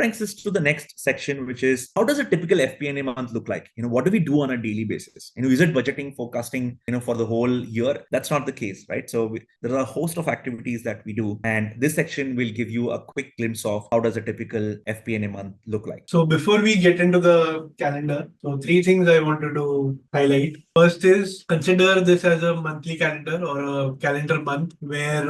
brings us to the next section, which is how does a typical FP&A month look like? What do we do on a daily basis? Is it budgeting, forecasting, for the whole year? That's not the case, right? So there are a host of activities that we do, and this section will give you a quick glimpse of how does a typical FP&A month look like. So before we get into the calendar, so three things I wanted to highlight. First is consider this as a monthly calendar or a calendar month where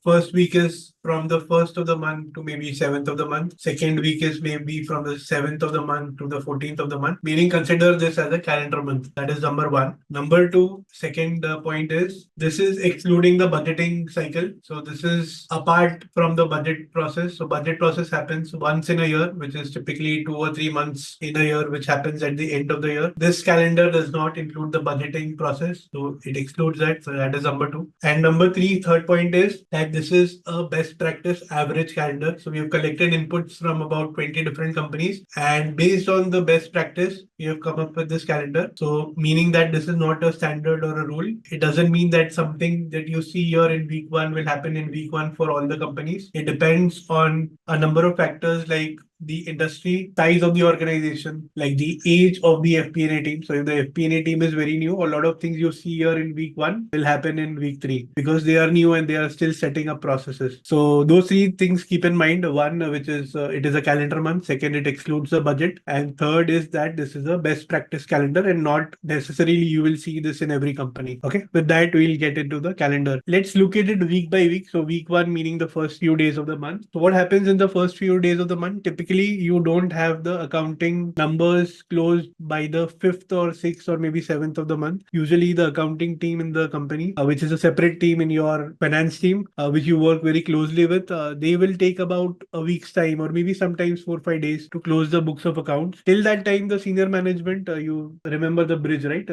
first week is from the 1st of the month to maybe 7th of the month. Second week is maybe from the 7th of the month to the 14th of the month, meaning consider this as a calendar month. That is number one. Number two, second point is this is excluding the budgeting cycle. So this is apart from the budget process. So budget process happens once in a year, which is typically 2 or 3 months in a year, which happens at the end of the year. This calendar does not include the budgeting process. So it excludes that. So that is number two. And number three, third point is that this is a best practice average calendar. So we have collected inputs from about 20 different companies, and based on the best practice, we have come up with this calendar. So meaning that this is not a standard or a rule. It doesn't mean that something that you see here in week one will happen in week one for all the companies. It depends on a number of factors like the industry, size of the organization, like the age of the FP&A team. So if the FP&A team is very new, a lot of things you see here in week one will happen in week three because they are new and they are still setting up processes. So those three things keep in mind. One, which is it is a calendar month. Second, it excludes the budget. And third is that this is a best practice calendar and not necessarily you will see this in every company. Okay. With that, we'll get into the calendar. Let's look at it week by week. So week one, meaning the first few days of the month. So what happens in the first few days of the month? Typically, you don't have the accounting numbers closed by the 5th or 6th or maybe 7th of the month. Usually the accounting team in the company, which is a separate team in your finance team, which you work very closely with, they will take about a week's time or maybe sometimes 4 or 5 days to close the books of accounts. Till that time, the senior management, you remember the bridge, right?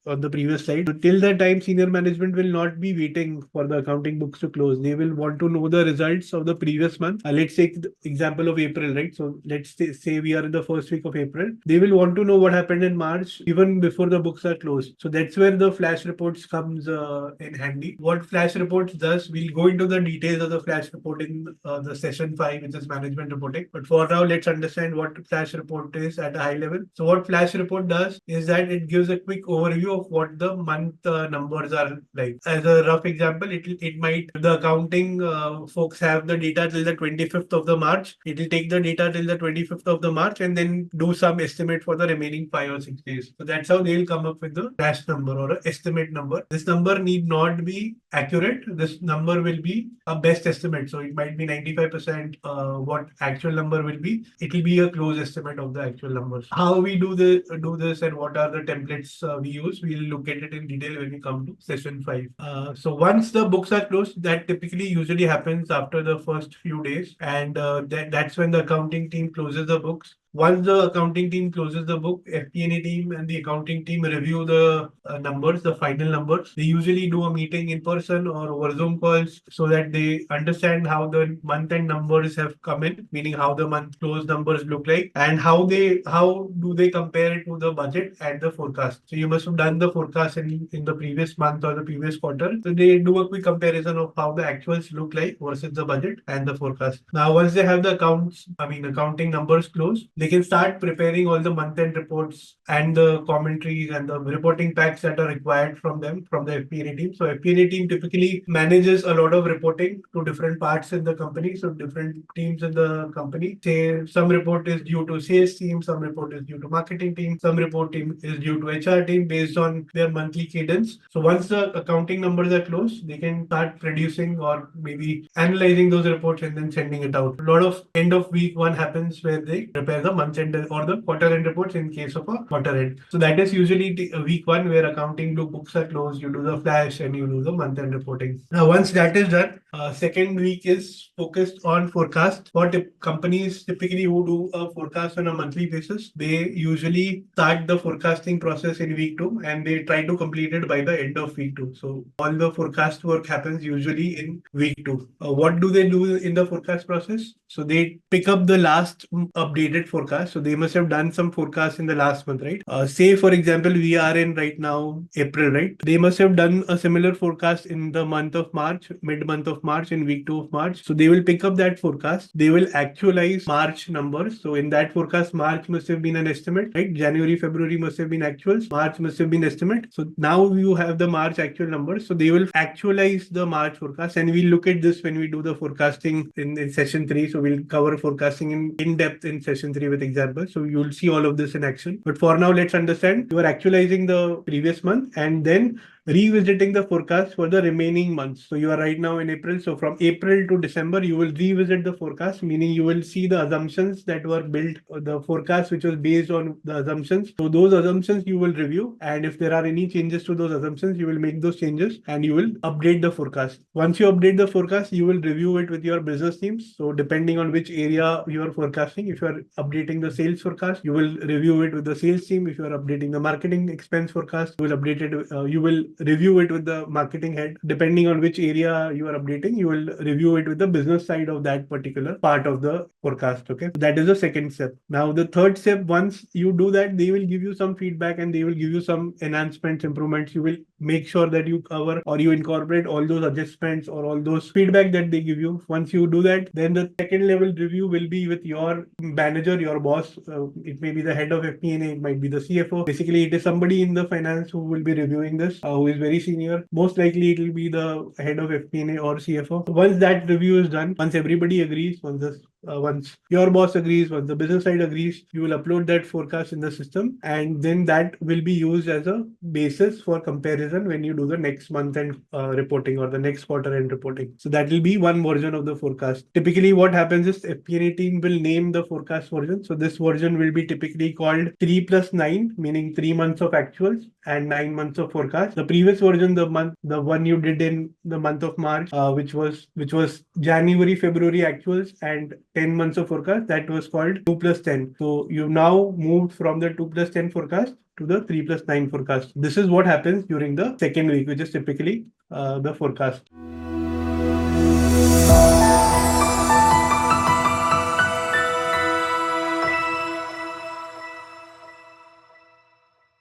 On the previous slide. So till that time, senior management will not be waiting for the accounting books to close. They will want to know the results of the previous month. Let's take the example of April, right? So let's say we are in the first week of April. They will want to know what happened in March even before the books are closed. So that's where the flash reports comes in handy. What flash reports does, we'll go into the details of the flash report in the session 5, which is management reporting. But for now, let's understand what flash report is at a high level. So what flash report does is that it gives a quick overview of what the month numbers are like. As a rough example, it might, the accounting folks have the data till the 25th of the March. It will take the data till the 25th of the March and then do some estimate for the remaining 5 or 6 days. So that's how they'll come up with the flash number or an estimate number. This number need not be accurate. This number will be a best estimate. So it might be 95% what actual number will be. It will be a close estimate of the actual numbers. How we do this and what are the templates we use, we'll look at it in detail when we come to session 5. So once the books are closed, that typically usually happens after the first few days, and that's when the accounting team closes the books. Once the accounting team closes the book, FP&A team and the accounting team review the numbers, the final numbers. They usually do a meeting in person or over Zoom calls so that they understand how the month-end numbers have come in, meaning how the month close numbers look like and how do they compare it to the budget and the forecast. So you must have done the forecast in the previous month or the previous quarter. So they do a quick comparison of how the actuals look like versus the budget and the forecast. Now, once they have the accounting numbers closed, they can start preparing all the month-end reports and the commentaries and the reporting packs that are required from them, from the FP&A team. So FP&A team typically manages a lot of reporting to different parts in the company. So different teams in the company. Say some report is due to sales team, some report is due to marketing team, some report team is due to HR team based on their monthly cadence. So once the accounting numbers are closed, they can start producing or maybe analyzing those reports and then sending it out. A lot of end of week one happens where they prepare the month end or the quarter end reports in case of a quarter end. So that is usually week one where accounting books are closed, you do the flash and you do the month end reporting. Now, once that is done, second week is focused on forecast. What companies typically who do a forecast on a monthly basis, they usually start the forecasting process in week 2 and they try to complete it by the end of week 2. So all the forecast work happens usually in week 2. What do they do in the forecast process? So they pick up the last updated forecast. So they must have done some forecast in the last month, right? Say for example, we are in right now April, right? They must have done a similar forecast in the month of March, mid-month of March and week 2 of March. So they will pick up that forecast. They will actualize March numbers. So in that forecast, March must have been an estimate, right? January, February must have been actuals. March must have been estimate. So now you have the March actual numbers. So they will actualize the March forecast. And we look at this when we do the forecasting in session 3. So we'll cover forecasting in depth in session 3 with examples. So you'll see all of this in action. But for now, let's understand you are actualizing the previous month and then revisiting the forecast for the remaining months. So you are right now in April. So from April to December, you will revisit the forecast, meaning you will see the assumptions that were built, the forecast which was based on the assumptions. So those assumptions you will review. And if there are any changes to those assumptions, you will make those changes and you will update the forecast. Once you update the forecast, you will review it with your business teams. So depending on which area you are forecasting, if you are updating the sales forecast, you will review it with the sales team. If you are updating the marketing expense forecast, you will update it. You will review it with the marketing head. Depending on which area you are updating, you will review it with the business side of that particular part of the forecast. Okay, that is the second step. Now the third step, once you do that, they will give you some feedback and they will give you some enhancements, improvements. You will make sure that you cover or you incorporate all those adjustments or all those feedback that they give you. Once you do that, then the second level review will be with your manager, your boss. It may be the head of FP&A, it might be the CFO. Basically, it is somebody in the finance who will be reviewing this, who is very senior. Most likely, it will be the head of FP&A or CFO. Once that review is done, once everybody agrees, once your boss agrees, once the business side agrees, you will upload that forecast in the system, and then that will be used as a basis for comparison when you do the next month end reporting or the next quarter end reporting. So that will be one version of the forecast. Typically, what happens is FP&A team will name the forecast version. So this version will be typically called 3+9, meaning 3 months of actuals and 9 months of forecast. The previous version, the one you did in the month of March, which was January, February actuals and 10 months of forecast, that was called 2+10. So you now moved from the 2+10 forecast to the 3+9 forecast. This is what happens during the second week, which is typically the forecast.